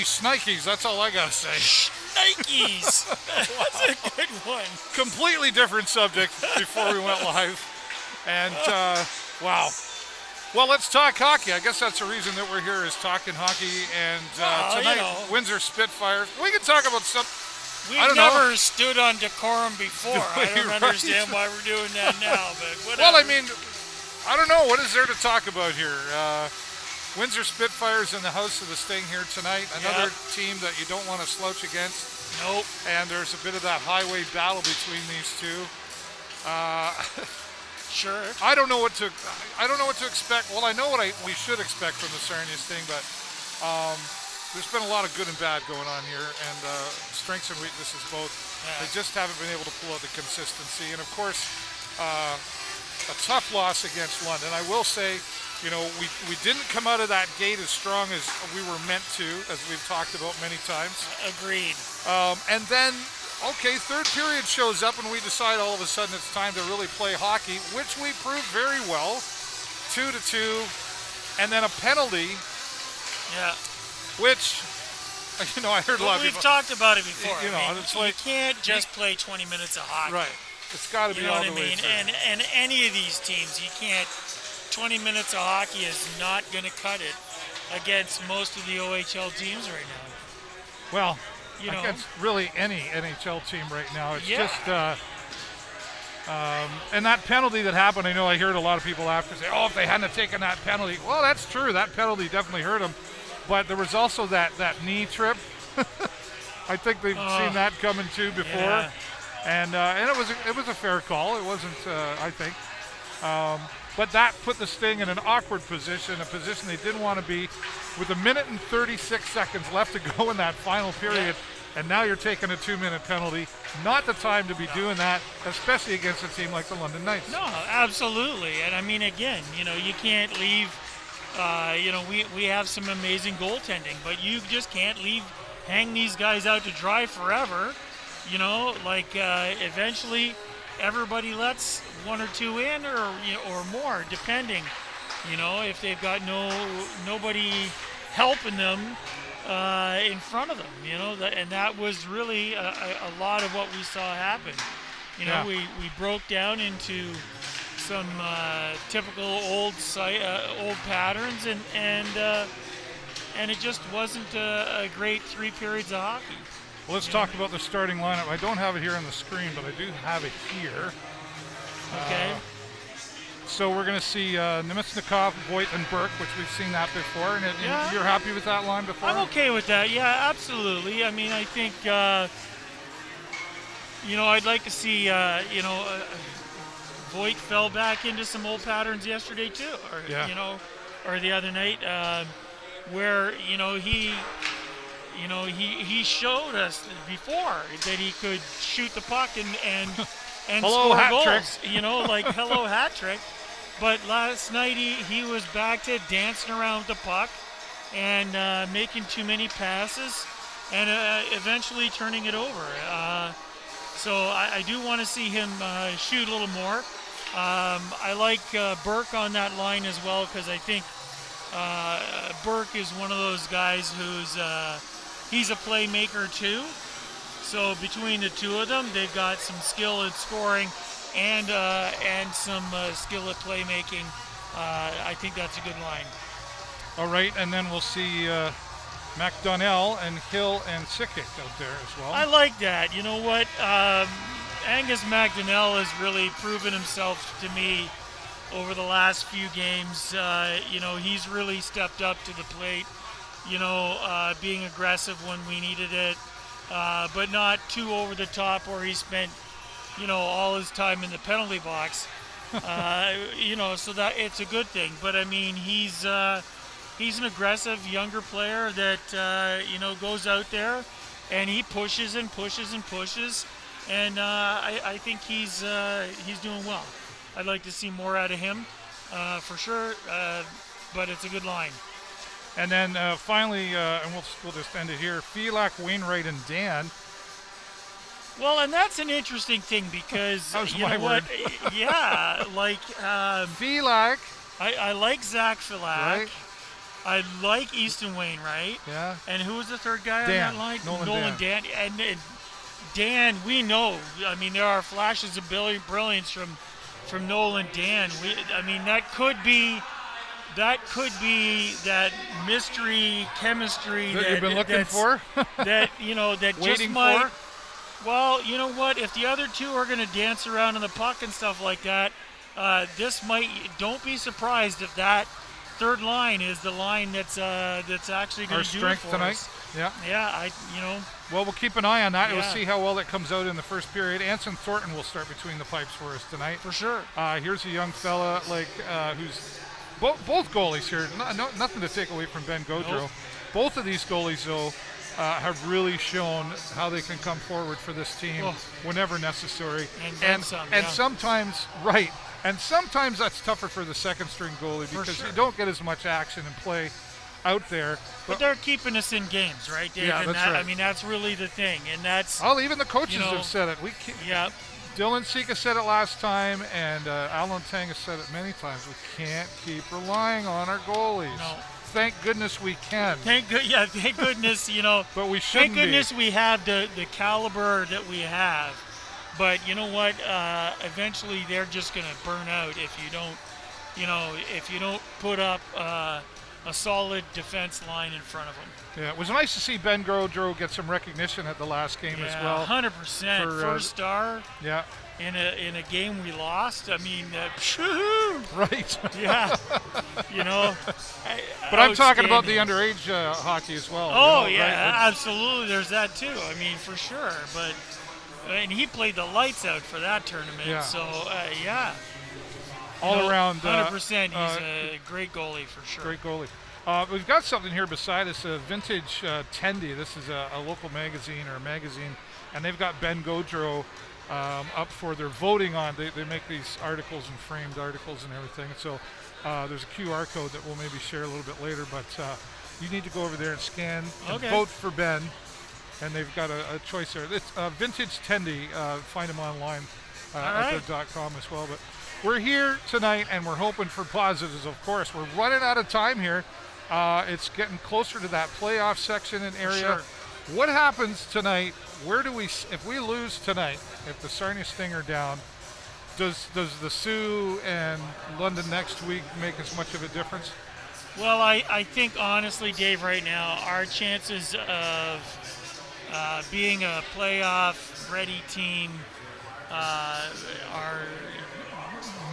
Holy Snikes, that's all I got to say. Nikes. That's a good one. Completely different subject before we went live. And, wow. Well, let's talk hockey. I guess that's the reason that we're here is talking hockey. And tonight, Windsor Spitfires. We can talk about some. We've never stood on decorum before. I don't understand why we're doing that now, but whatever. Well, I mean, I don't know. What is there to talk about here? Windsor Spitfires in the house of the Sting here tonight. Another team that you don't want to slouch against. Nope. And there's a bit of that highway battle between these two. Sure. I don't know what to expect. Well, I know what we should expect from the Sarnia Sting, but there's been a lot of good and bad going on here, and strengths and weaknesses both. Yeah. They just haven't been able to pull out the consistency, and of course, a tough loss against London. I will say, you know, we didn't come out of that gate as strong as we were meant to, as we've talked about many times. Agreed. And then, okay, third period shows up and we decide all of a sudden it's time to really play hockey, which we proved very well. 2-2, and then a penalty. Yeah. Which, you know, I heard a lot of people. We've talked about it before. You know, it's like you can't just play 20 minutes of hockey. Right. It's got to be all the way through. And any of these teams, you can't. 20 minutes of hockey is not going to cut it against most of the OHL teams right now. Well, against really any NHL team right now. It's just, and that penalty that happened, I know I heard a lot of people after say, oh, if they hadn't have taken that penalty. Well, that's true. That penalty definitely hurt them. But there was also that knee trip. I think they've seen that coming too before. Yeah. And it was a fair call. It wasn't, I think. But that put the Sting in an awkward position, a position they didn't want to be, with 1 minute and 36 seconds left to go in that final period. And now you're taking a 2-minute penalty. Not the time to be doing that, especially against a team like the London Knights. No, absolutely. And I mean, again, you know, you can't leave, we have some amazing goaltending, but you just can't hang these guys out to dry forever. You know, like eventually everybody lets one or two in, or more, depending. You know, if they've got nobody helping them in front of them. You know, and that was really a lot of what we saw happen. You know, we broke down into some typical old patterns, and it just wasn't a great 3 periods of hockey. Well, let's talk about the starting lineup. I don't have it here on the screen, but I do have it here. Okay. So we're going to see Nemesnikov, Voigt, and Burke, which we've seen that before. And you're happy with that line before? I'm okay with that. Yeah, absolutely. I mean, I think, I'd like to see, Voigt fell back into some old patterns yesterday too, or the other night, where he showed us before that he could shoot the puck and hello, score hat goals. Trick. Hello hat trick. But last night he was back to dancing around the puck and making too many passes and eventually turning it over. So I do want to see him shoot a little more. I like Burke on that line as well, because I think Burke is one of those guys who's he's a playmaker too. So between the two of them, they've got some skill at scoring and some skill at playmaking. I think that's a good line. All right, and then we'll see McDonnell and Hill and Sikic out there as well. I like that. You know what? Angus McDonnell has really proven himself to me over the last few games. He's really stepped up to the plate, being aggressive when we needed it, but not too over the top where he spent, all his time in the penalty box. So that it's a good thing. But I mean, he's an aggressive younger player that, goes out there and he pushes and pushes and pushes. And I think he's doing well. I'd like to see more out of him, for sure, but it's a good line. And then finally, and we'll just end it here, Filak, Wainwright, and Dan. Well, and that's an interesting thing because, that was my word. Yeah, like... Filak. I like Zach Filak. Right. I like Easton Wainwright. Yeah. And who was the third guy Dan. on that line? Nolan Dan. And Dan, we know. I mean, there are flashes of brilliance from Nolan Dan. That could be that mystery chemistry that you've been looking for. that waiting just might. for. Well, you know what? If the other two are going to dance around on the puck and stuff like that, this might. Don't be surprised if that third line is the line that's actually going to do it for tonight. us. Yeah. Yeah. Well, we'll keep an eye on that. Yeah. We'll see how well that comes out in the first period. Anson Thornton will start between the pipes for us tonight. For sure. Here's a young fella who's both goalies here. Nothing to take away from Ben Gaudreau. Nope. Both of these goalies, though, have really shown how they can come forward for this team whenever necessary. And sometimes, right. And sometimes that's tougher for the second string goalie because you don't get as much action and play out there. But they're keeping us in games, right, Dave? Yeah, and that's right. I mean, that's really the thing. And that's. Oh, even the coaches have said it. Yeah. Dylan Sika said it last time, and Alan Tang has said it many times. We can't keep relying on our goalies. No. Thank goodness we can. Thank goodness, But we shouldn't Thank goodness we have the caliber that we have. But you know what? Eventually they're just going to burn out if you don't put up a solid defense line in front of them. Yeah, it was nice to see Ben Gaudreau get some recognition at the last game as well. 100%. First star. Yeah. In a game we lost. I mean, right. Yeah. But I'm talking about the underage hockey as well. Oh, right? Absolutely. There's that too. I mean, for sure. And he played the lights out for that tournament. Yeah. So, yeah. All around. 100%. He's a great goalie for sure. Great goalie. We've got something here beside us, a vintage Tendy. This is a local magazine and they've got Ben Gaudreau up for their voting on. They make these articles and framed articles and everything. So there's a QR code that we'll maybe share a little bit later, but you need to go over there and scan and vote for Ben. And they've got a choice there. It's Vintage Tendy. Find them online at their .com as well. But we're here tonight, and we're hoping for positives, of course. We're running out of time here. It's getting closer to that playoff section and area. Sure. What happens tonight? If we lose tonight, if the Sarnia Sting are down, does the Sioux and London next week make as much of a difference? Well, I think honestly, Dave, right now, our chances of being a playoff-ready team are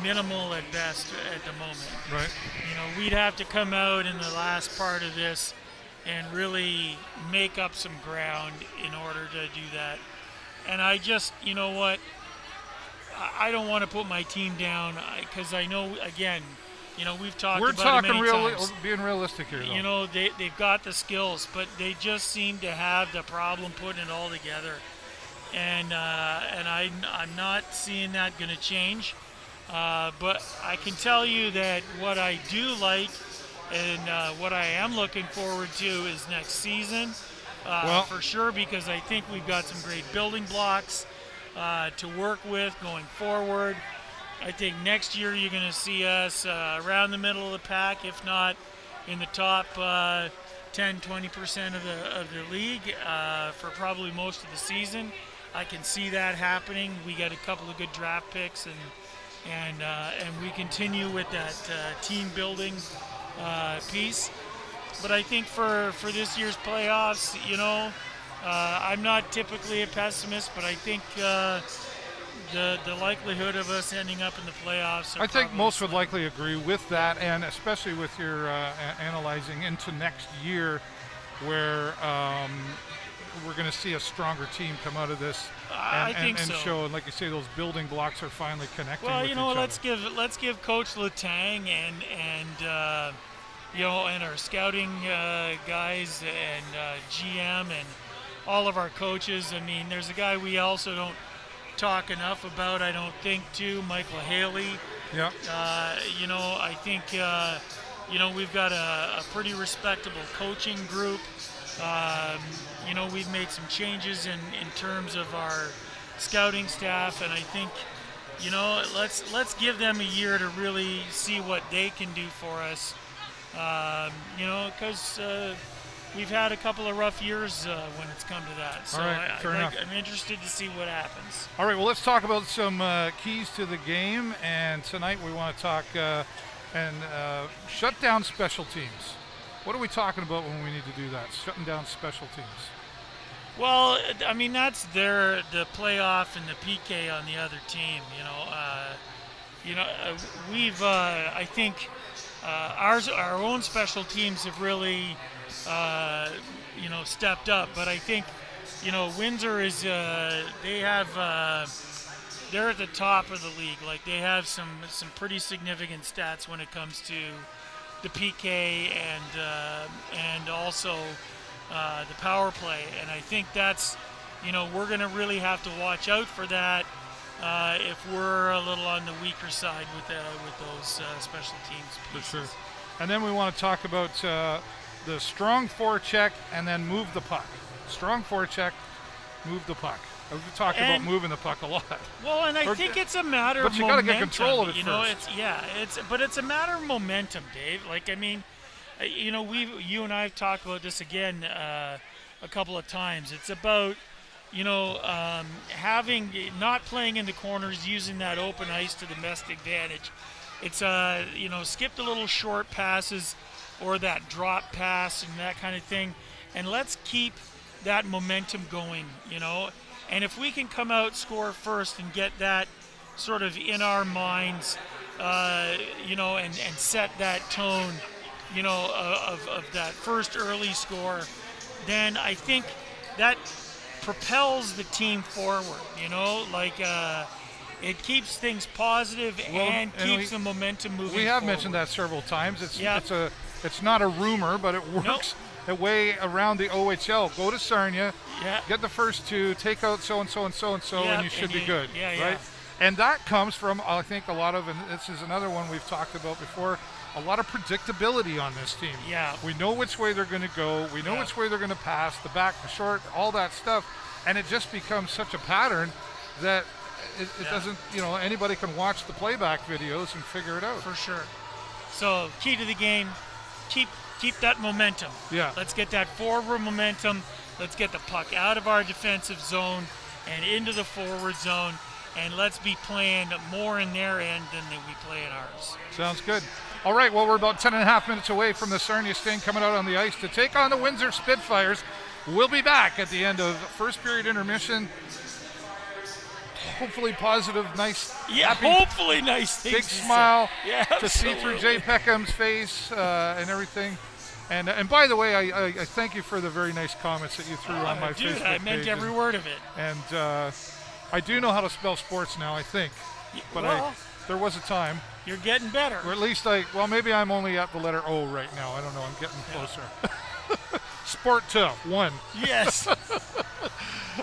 minimal at best at the moment. Right. We'd have to come out in the last part of this and really make up some ground in order to do that. And I just, I don't want to put my team down because I know, again, we've talked about it many times. Being realistic here, though. They've got the skills, but they just seem to have the problem putting it all together. And I'm not seeing that going to change. But I can tell you that what I do like and what I am looking forward to is next season, for sure, because I think we've got some great building blocks to work with going forward. I think next year you're going to see us around the middle of the pack, if not in the top 10-20% of the league for probably most of the season. I can see that happening. We got a couple of good draft picks, and we continue with that team building piece. But I think for this year's playoffs, I'm not typically a pessimist, but I think the likelihood of us ending up in the playoffs. I think most would likely agree with that, and especially with your analyzing into next year, where we're going to see a stronger team come out of this. I think so. And show, and like you say, those building blocks are finally connecting. Well, with each other. let's give Coach Letang and our scouting guys and GM and all of our coaches. I mean, there's a guy we also don't talk enough about, I don't think, too, Michael Haley. Yeah. I think we've got a pretty respectable coaching group. We've made some changes in terms of our scouting staff, and I think, let's give them a year to really see what they can do for us Because we've had a couple of rough years when it's come to that. So All right, fair enough. I'm interested to see what happens. All right, well, let's talk about some keys to the game. And tonight we want to talk shut down special teams. What are we talking about when we need to do that? Shutting down special teams. Well, I mean, that's the playoff and the PK on the other team. We've I think our own special teams have really stepped up, but I think Windsor is they have they're at the top of the league. Like, they have some pretty significant stats when it comes to the PK and also the power play, and I think that's we're going to really have to watch out for that if we're a little on the weaker side with those special teams pieces. For sure. And then we want to talk about the strong forecheck and then move the puck. Strong forecheck, move the puck. We talk about moving the puck a lot. Well, and I think it's a matter of momentum. But you got to get control of it first. It's a matter of momentum, Dave. Like, I mean, you and I have talked about this again a couple of times. It's about not playing in the corners, using that open ice to the best advantage. It's skip the little short passes or that drop pass and that kind of thing, and let's keep that momentum going. And if we can come out, score first, and get that sort of in our minds, and set that tone, of that first early score, then I think that propels the team forward. It keeps things positive and keeps the momentum moving. We have forward. mentioned that several times. It's not a rumor, but it works. A way around the OHL. Go to Sarnia, get the first two, take out so-and-so and so-and-so, and you should be good, right? And that comes from, I think, a lot of, and this is another one we've talked about before, a lot of predictability on this team. Yeah. We know which way they're going to go. We know which way they're going to pass, the back, the short, all that stuff. And it just becomes such a pattern that it doesn't, anybody can watch the playback videos and figure it out. For sure. So, key to the game, keep that momentum. Yeah. Let's get that forward momentum. Let's get the puck out of our defensive zone and into the forward zone, and let's be playing more in their end than we play in ours. Sounds good. All right, well, we're about 10.5 minutes away from the Sarnia Sting coming out on the ice to take on the Windsor Spitfires. We'll be back at the end of first period intermission. Hopefully positive, nice, happy, hopefully nice things. Big smile to see absolutely. through Jay Peckham's face and everything. And by the way, I thank you for the very nice comments that you threw on my Facebook page. I meant every word of it. And I do know how to spell sports now, I think. But there was a time. You're getting better. Or at least maybe I'm only at the letter O right now. I don't know. I'm getting closer. Sport 1. Yes.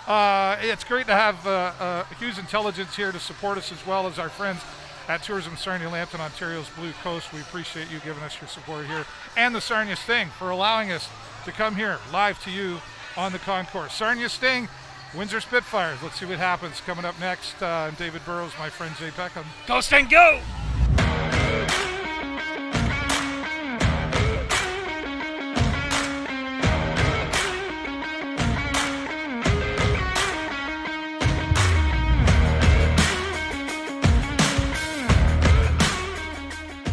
It's great to have Hughes Intelligence here to support us, as well as our friends at Tourism Sarnia Lambton, Ontario's Blue Coast. We appreciate you giving us your support here. And the Sarnia Sting for allowing us to come here live to you on the concourse. Sarnia Sting, Windsor Spitfires. Let's see what happens coming up next. I'm David Burrows, my friend Jay Peckham. Go Sting, go!